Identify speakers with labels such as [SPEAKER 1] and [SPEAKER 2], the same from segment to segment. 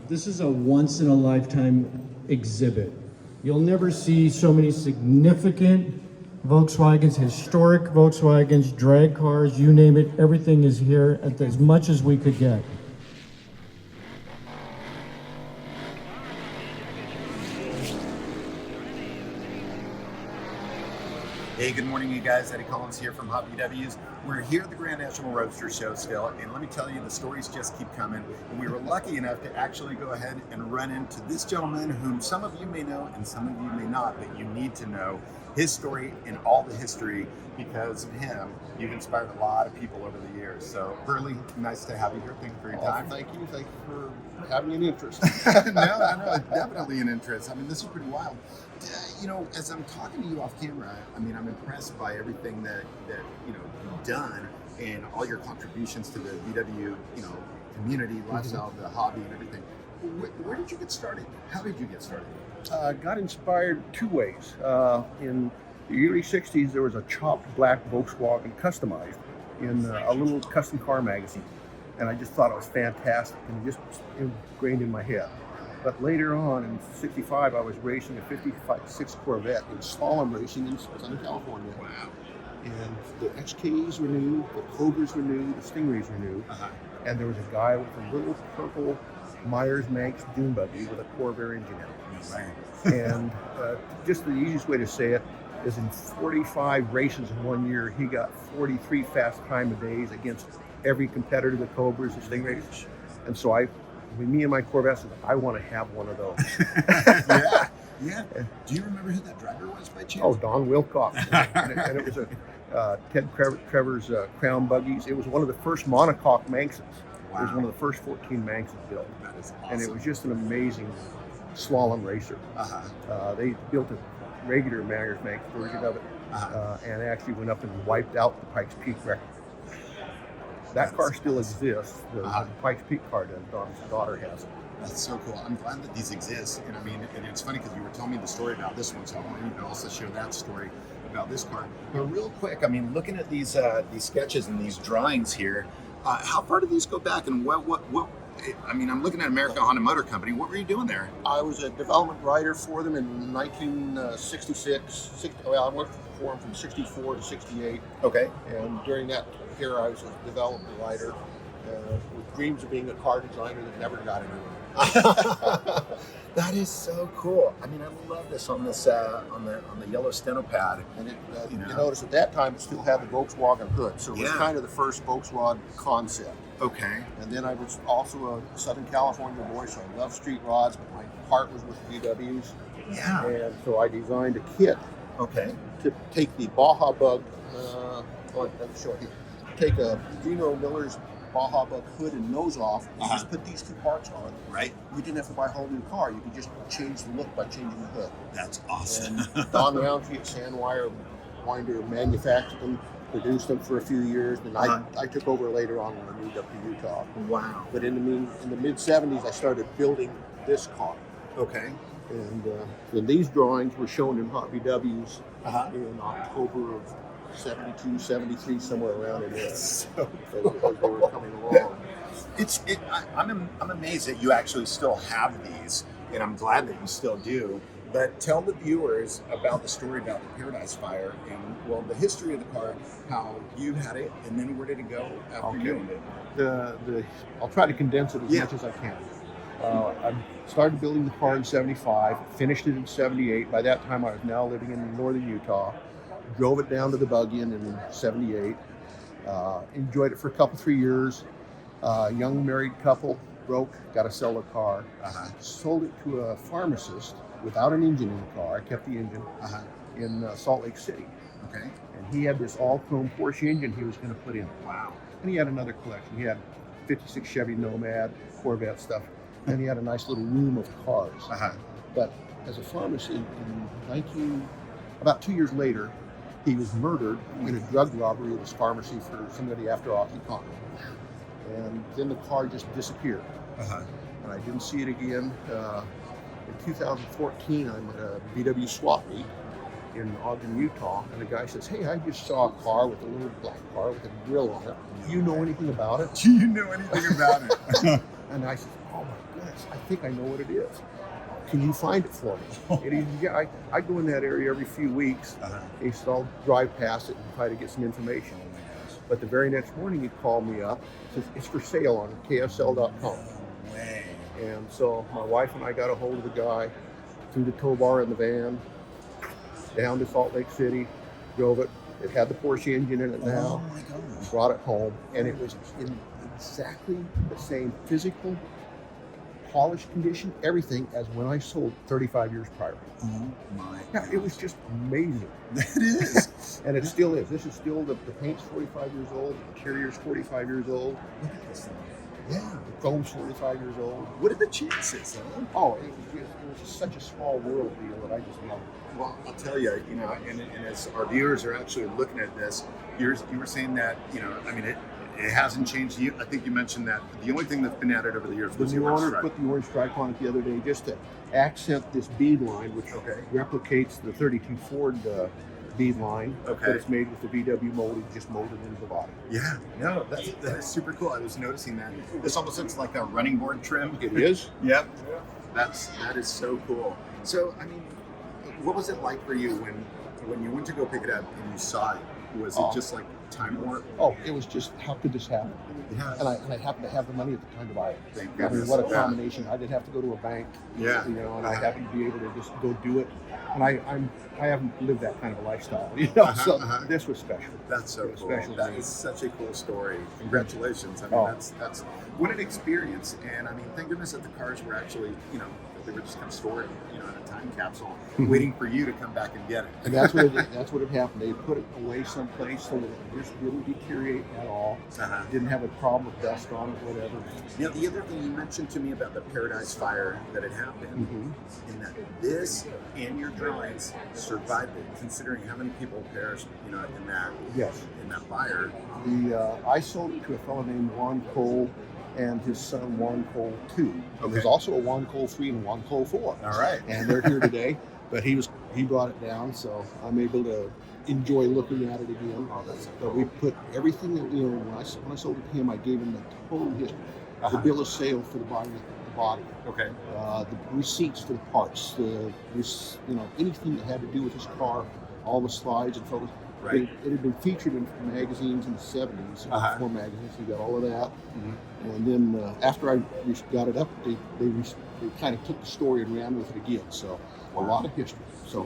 [SPEAKER 1] This is a once-in-a-lifetime exhibit. You'll never see so many significant Volkswagens, historic Volkswagens, drag cars, you name it, everything is here at as much as we could get.
[SPEAKER 2] Hey, good morning, you guys. Eddie Collins here from Hot VWs. We're here at the Grand National Roadster Show still, and let me tell you, the stories just keep coming. And we were lucky enough to actually go ahead and run into this gentleman whom some of you may know and some of you may not, but you need to know his story and all the history. Because of him, you've inspired a lot of people over the years. So, Burly, nice to have you here. Thank you for your time.
[SPEAKER 3] Thank you for having an interest.
[SPEAKER 2] No, definitely an interest. I mean, this is pretty wild. You know, as I'm talking to you off camera, I mean, I'm impressed by everything that you've done and all your contributions to the VW, community, lifestyle, the hobby, and everything. Where did you get started? How did you get started?
[SPEAKER 3] Got inspired two ways. In the early 60s, there was a chopped black Volkswagen customized in a little custom car magazine. And I just thought it was fantastic and just ingrained in my head. But later on, in 65, I was racing a 56 Corvette in slalom racing in Southern California.
[SPEAKER 2] Wow.
[SPEAKER 3] And the XKs were new, the Cobras were new, the Stingrays were new. And there was a guy with a little purple Myers-Manx dune buggy with a Corvair engine in it.
[SPEAKER 2] Right.
[SPEAKER 3] And just the easiest way to say it is in 45 races in 1 year, he got 43 fast time of days against every competitor, the Cobras, the Stingrays. And so me and my Corvette said, I want to have one of those.
[SPEAKER 2] Yeah. Do you remember who that driver was by chance?
[SPEAKER 3] Oh, Don Wilcox. and it was a Ted Trevor's Crown buggies. It was one of the first monocoque Manxes.
[SPEAKER 2] Wow.
[SPEAKER 3] It was one of the first 14 Manxes built.
[SPEAKER 2] That is awesome.
[SPEAKER 3] And it was just an amazing slalom racer. They built a regular Myers-Manx version of it, and actually went up and wiped out the Pikes Peak record. That car still exists. The Pikes Peak car does. Don's daughter has it.
[SPEAKER 2] That's so cool. I'm glad that these exist. And I mean, and it's funny because you were telling me the story about this one, so I want you to also share that story about this car. But real quick, I mean, looking at these sketches and these drawings here, how far do these go back? And what? I mean, I'm looking at American Honda Motor Company. What were you doing there?
[SPEAKER 3] I was a development writer for them in 1966. I worked for them from 64 to 68.
[SPEAKER 2] Okay.
[SPEAKER 3] And during that era, I was a development writer with dreams of being a car designer that never got anywhere.
[SPEAKER 2] That is so cool. I mean, I love this on this on the yellow steno pad.
[SPEAKER 3] And you notice at that time it still had the Volkswagen hood, so it was kind of the first Volks Rod concept.
[SPEAKER 2] Okay.
[SPEAKER 3] And then I was also a Southern California boy, so I loved street rods, but my heart was with VWs.
[SPEAKER 2] Yeah.
[SPEAKER 3] And so I designed a kit.
[SPEAKER 2] Okay.
[SPEAKER 3] To take the Baja Bug, let me show it here. Take a Gino Miller's Baja Bug hood and nose off, and just put these two parts on.
[SPEAKER 2] Right.
[SPEAKER 3] You didn't have to buy a whole new car. You could just change the look by changing the hood.
[SPEAKER 2] That's awesome.
[SPEAKER 3] And Don Roundtree at Sandwire Winder manufactured them, produced them for a few years, and I took over later on when I moved up to Utah.
[SPEAKER 2] Wow.
[SPEAKER 3] But in the mid 70s, I started building this car.
[SPEAKER 2] Okay.
[SPEAKER 3] And then these drawings were shown in Hot VWs in October of 72, 73, somewhere around in there.
[SPEAKER 2] So
[SPEAKER 3] as they were coming along.
[SPEAKER 2] I'm amazed that you actually still have these, and I'm glad that you still do. But tell the viewers about the story about the Paradise Fire and, well, the history of the car, how you had it, and then where did it go after you owned it?
[SPEAKER 3] I'll try to condense it as much as I can. I started building the car in 75, finished it in 78. By that time, I was now living in northern Utah. Drove it down to the Buggian in 78. Enjoyed it for a couple, 3 years. Young married couple, broke, got to sell the car. Sold it to a pharmacist without an engine in the car. I kept the engine in Salt Lake City.
[SPEAKER 2] Okay.
[SPEAKER 3] And he had this all-chrome Porsche engine he was going to put in.
[SPEAKER 2] Wow.
[SPEAKER 3] And he had another collection. He had 56 Chevy Nomad, Corvette stuff. And he had a nice little room of cars. But as a pharmacist, about 2 years later, he was murdered in a drug robbery at his pharmacy for somebody after OxyContin. And then the car just disappeared. And I didn't see it again. In 2014, I'm at a VW swap meet in Ogden, Utah, and the guy says, "Hey, I just saw a car with a little black car with a grill on it. Do you know anything about it?"
[SPEAKER 2] Do you know anything about it?
[SPEAKER 3] And I said, "Oh my goodness, I think I know what it is. Can you find it for me? And he, yeah, I go in that area every few weeks. He said, I'll drive past it and try to get some information. But the very next morning, he called me up. Says it's for sale on ksl.com. And so my wife and I got a hold of the guy, threw the tow bar in the van, down to Salt Lake City, drove it. It had the Porsche engine in it now.
[SPEAKER 2] Oh my gosh.
[SPEAKER 3] Brought it home, and it was in exactly the same physical, polished condition, everything as when I sold 35 years prior.
[SPEAKER 2] Oh my
[SPEAKER 3] Yeah, it was just amazing.
[SPEAKER 2] It is.
[SPEAKER 3] And it still is. This is still, the paint's 45 years old, the interior's 45 years old.
[SPEAKER 2] Look at this thing.
[SPEAKER 3] Yeah, the chrome's 45 years old.
[SPEAKER 2] What are the chances, huh?
[SPEAKER 3] Oh, it was just such a small world deal that I just loved it.
[SPEAKER 2] Well, I'll tell you, and as our viewers are actually looking at this, you were saying that, I mean, it hasn't changed. I think you mentioned that the only thing that's been added over the years was
[SPEAKER 3] The
[SPEAKER 2] the
[SPEAKER 3] new
[SPEAKER 2] orange
[SPEAKER 3] owner
[SPEAKER 2] stripe.
[SPEAKER 3] put the orange stripe on it the other day just to accent this bead line, which replicates the 32 Ford bead line.
[SPEAKER 2] Okay.
[SPEAKER 3] But it's made with the VW molding, just molded into the body.
[SPEAKER 2] Yeah, no, that is super cool. I was noticing that. This almost looks like a running board trim.
[SPEAKER 3] It is.
[SPEAKER 2] Yep. That is so cool. So, I mean, what was it like for you when you went to go pick it up and you saw it? Was it just like time warp?
[SPEAKER 3] Oh, it was just, how could this happen?
[SPEAKER 2] Yeah.
[SPEAKER 3] And I happened to have the money at the time to buy it.
[SPEAKER 2] Thank
[SPEAKER 3] I mean,
[SPEAKER 2] goodness.
[SPEAKER 3] what a
[SPEAKER 2] Yeah.
[SPEAKER 3] combination. I didn't have to go to a bank.
[SPEAKER 2] Yeah.
[SPEAKER 3] And I happened to be able to just go do it. And I haven't lived that kind of a lifestyle, so this was special.
[SPEAKER 2] That's so cool.
[SPEAKER 3] Special.
[SPEAKER 2] That is such a cool story. Congratulations. I mean, that's what an experience. And I mean, thank goodness that the cars were actually, they were just kind of stored, in a time capsule, waiting for you to come back and get it.
[SPEAKER 3] And that's what had happened. They put it away someplace so that it just didn't deteriorate at all. Didn't have a problem with dust on it, whatever.
[SPEAKER 2] Now, the other thing you mentioned to me about the Paradise Fire that had happened, in that this and your drawings survived it, considering how many people perished, in that fire.
[SPEAKER 3] I sold it to a fellow named Juan Cole and his son Juan Cole II.
[SPEAKER 2] Okay.
[SPEAKER 3] There's also a Juan Cole III and Juan Cole IV.
[SPEAKER 2] All right.
[SPEAKER 3] And they're here today, but he brought it down, so I'm able to enjoy looking at it again.
[SPEAKER 2] Oh, that's so
[SPEAKER 3] But
[SPEAKER 2] cool.
[SPEAKER 3] we put everything that, when I sold it to him, I gave him the total history. The bill of sale for the body.
[SPEAKER 2] Okay.
[SPEAKER 3] The receipts for the parts, anything that had to do with his car, all the slides and photos.
[SPEAKER 2] Right.
[SPEAKER 3] It had been featured in magazines in the 70s, four magazines. We got all of that. And then after I got it up, they kind of took the story and ran with it again. So a lot of history. So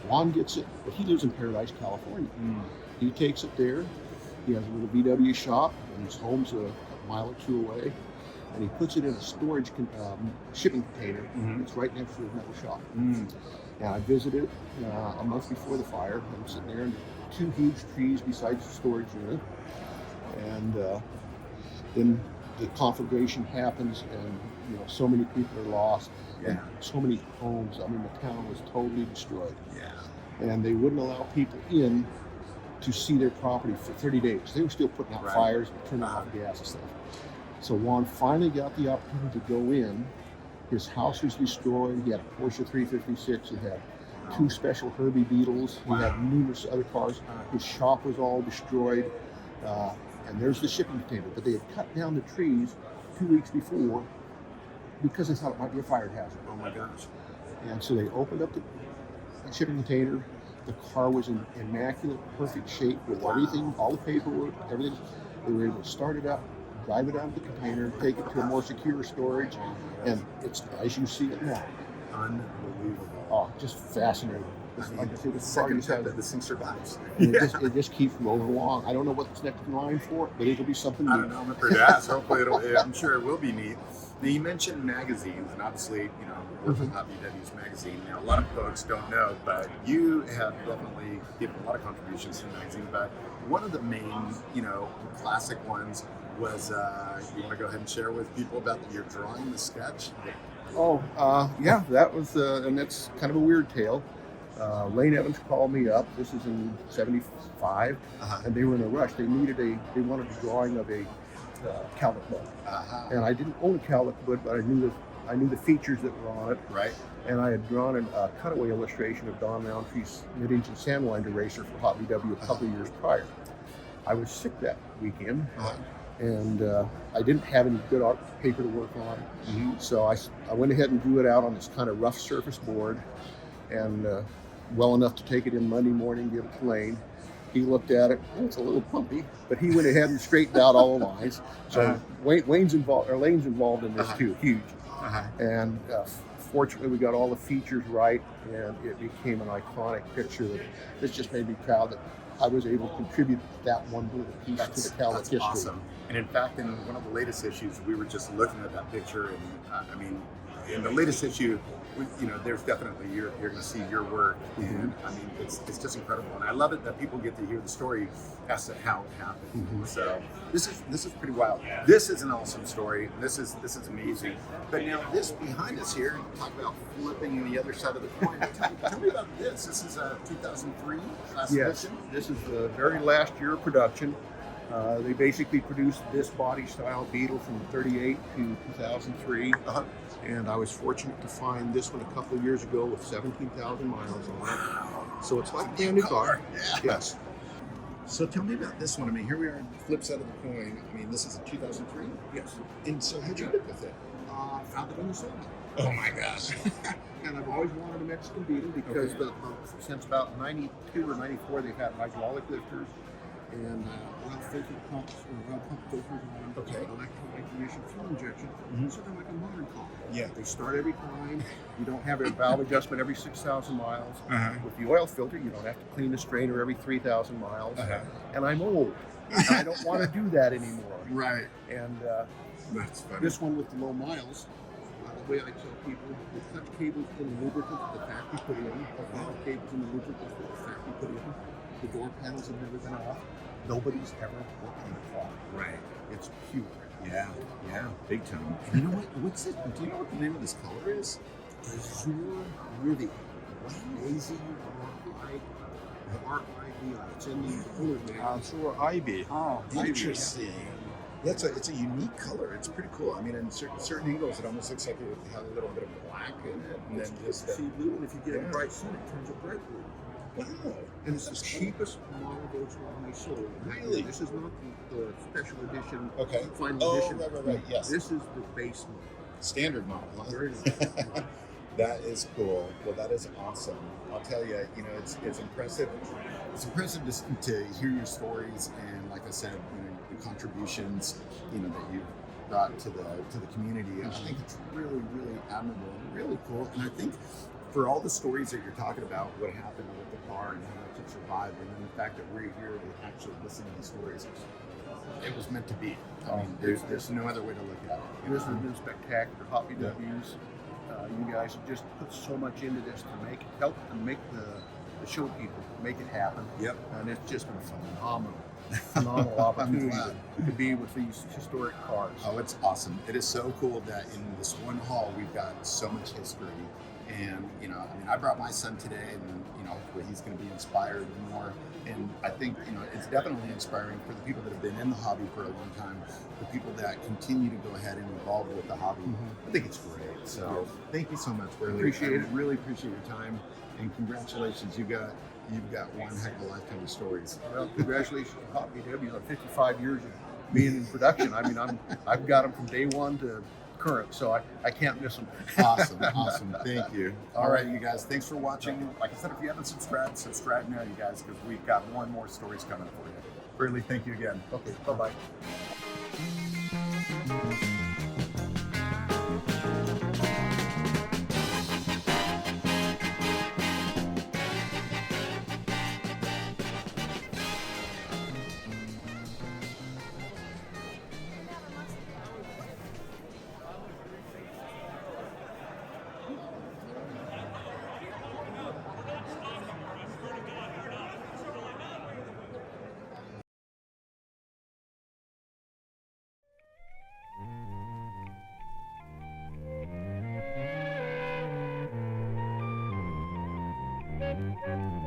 [SPEAKER 3] Juan gets it, but he lives in Paradise, California. He takes it there. He has a little VW shop, and his home's a mile or two away. And he puts it in a storage shipping container. It's right next to his metal shop. And I visited a month before the fire. I'm sitting there in two huge trees besides the storage unit. And then the conflagration happens, and so many people are lost. And so many homes. I mean, the town was totally destroyed.
[SPEAKER 2] Yeah.
[SPEAKER 3] And they wouldn't allow people in to see their property for 30 days. They were still putting out fires and turning off gas and stuff. So Juan finally got the opportunity to go in. His house was destroyed. He had a Porsche 356. He had two special Herbie Beetles. He had numerous other cars. His shop was all destroyed. And there's the shipping container. But they had cut down the trees 2 weeks before because they thought it might be a fire hazard.
[SPEAKER 2] Oh my gosh.
[SPEAKER 3] And so they opened up the shipping container. The car was in immaculate, perfect shape with everything, all the paperwork, everything. They were able to start it up, drive it out of the container, take it to a more secure storage, and it's as you see it now.
[SPEAKER 2] Unbelievable.
[SPEAKER 3] Oh, just fascinating. Like I said,
[SPEAKER 2] The second time that this thing survives.
[SPEAKER 3] it just keeps rolling along. I don't know what's next in line for it, but it'll be something
[SPEAKER 2] I
[SPEAKER 3] new.
[SPEAKER 2] don't know. I'm afraid to ask. Hopefully, I'm sure it will be neat. Now, you mentioned magazines, and obviously, work with Hobby W's magazine. Now, a lot of folks don't know, but you have definitely given a lot of contributions to the magazine. But one of the main, classic ones was, you want to go ahead and share with people about your drawing, the sketch?
[SPEAKER 3] Yeah, that was, and that's kind of a weird tale. Lane Evans called me up. This is in '75, and they were in a rush. They wanted a drawing of a cowlick bud, and I didn't own a cowlick bud, but I knew the features that were on it.
[SPEAKER 2] Right.
[SPEAKER 3] And I had drawn a cutaway illustration of Don Roundtree's mid-engine sandwinder racer for Hobby W a couple of years prior. I was sick that weekend. and I didn't have any good art paper to work on. So I went ahead and drew it out on this kind of rough surface board, and well enough to take it in Monday morning, give it to Lane. He looked at it. Oh, it's a little pumpy, but he went ahead and straightened out all the lines. So Lane's involved in this too, huge. And fortunately, we got all the features right, and it became an iconic picture. This just made me proud that I was able to contribute that one little piece to the Cadillac history.
[SPEAKER 2] Awesome. And in fact, in one of the latest issues, we were just looking at that picture, and I mean, in the latest issue, there's definitely you're going to see your work, and I mean, it's just incredible, and I love it that people get to hear the story as to how it happened. So this is pretty wild. This is an awesome story. This is amazing. But now this behind us here, talk about flipping the other side of the coin. Tell me about this. This is a 2003 last edition.
[SPEAKER 3] This is the very last year of production. They basically produced this body style Beetle from 38 to 2003. And I was fortunate to find this one a couple of years ago with 17,000 miles on it. So it's like a brand new car. Yes.
[SPEAKER 2] So tell me about this one. I mean, here we are, flip side of the coin. I mean, this is a 2003?
[SPEAKER 3] Yes.
[SPEAKER 2] And so how'd you end up with it?
[SPEAKER 3] Found it on the side.
[SPEAKER 2] Oh my gosh.
[SPEAKER 3] And I've always wanted a Mexican Beetle because since about 92 or 94, they've had hydraulic lifters and oil filter pumps or oil pump filters on them. Electronic ignition fuel injection. So they're like a modern car.
[SPEAKER 2] Yeah.
[SPEAKER 3] They start every time. You don't have a valve adjustment every 6,000 miles. With the oil filter, you don't have to clean the strainer every 3,000 miles. And I'm old. And I don't want to do that anymore.
[SPEAKER 2] Right.
[SPEAKER 3] And
[SPEAKER 2] that's funny.
[SPEAKER 3] this one with the low miles, the way I tell people, the clutch cables in the lubricant that the factory put in, the valve cables in the lubricant that the factory put in, the door panels have never been off. Nobody's ever worked on the car.
[SPEAKER 2] Right.
[SPEAKER 3] It's pure.
[SPEAKER 2] Yeah, big time. And you know what? What's it? Do you know what the name of this color is?
[SPEAKER 3] Azure Rivian. It's in the owner's manual.
[SPEAKER 2] Azure Ivy.
[SPEAKER 3] Oh,
[SPEAKER 2] interesting. Yeah, it's a unique color. It's pretty cool. I mean, in certain angles, it almost looks like it has a little bit of black in it, and then just
[SPEAKER 3] sea blue. And if you get a bright sun, it turns a bright blue.
[SPEAKER 2] Wow.
[SPEAKER 3] And it's the cheapest model Volkswagen they sold.
[SPEAKER 2] Really?
[SPEAKER 3] This is not the special edition,
[SPEAKER 2] Final
[SPEAKER 3] edition.
[SPEAKER 2] Right. Yes.
[SPEAKER 3] This is the base model.
[SPEAKER 2] Standard model. Huh?
[SPEAKER 3] Very nice.
[SPEAKER 2] That is cool. Well, that is awesome. I'll tell you, it's impressive. It's impressive to hear your stories, and like I said, the contributions, that you've brought to the community. I think it's really, really admirable and really cool. And I think for all the stories that you're talking about, what happened with the car and how much it survived, and then the fact that we're here to actually listen to these stories, it was meant to be. I mean, there's no other way to look at it.
[SPEAKER 3] This has been spectacular. Hobby W's. You guys have just put so much into this to help the show people make it happen.
[SPEAKER 2] Yep.
[SPEAKER 3] And it's just been phenomenal opportunity to be with these historic cars.
[SPEAKER 2] Oh, it's awesome. It is so cool that in this one hall we've got so much history. And, I brought my son today, and, hopefully he's going to be inspired more. And I think, it's definitely inspiring for the people that have been in the hobby for a long time, the people that continue to go ahead and evolve with the hobby. I think it's great. So thank you so much, Burly.
[SPEAKER 3] Appreciate it.
[SPEAKER 2] Really appreciate your time, and congratulations. You've got one heck of a lifetime of stories.
[SPEAKER 3] Well, congratulations to Hobby W on 55 years of being in production. I mean, I've got them from day one to current, so I can't miss them.
[SPEAKER 2] Awesome. Thank you. All right, you guys. Thanks for watching. Like I said, if you haven't subscribe now, you guys, because we've got more and more stories coming for you. Burly, thank you again.
[SPEAKER 3] Okay, bye-bye.
[SPEAKER 4] Thank you.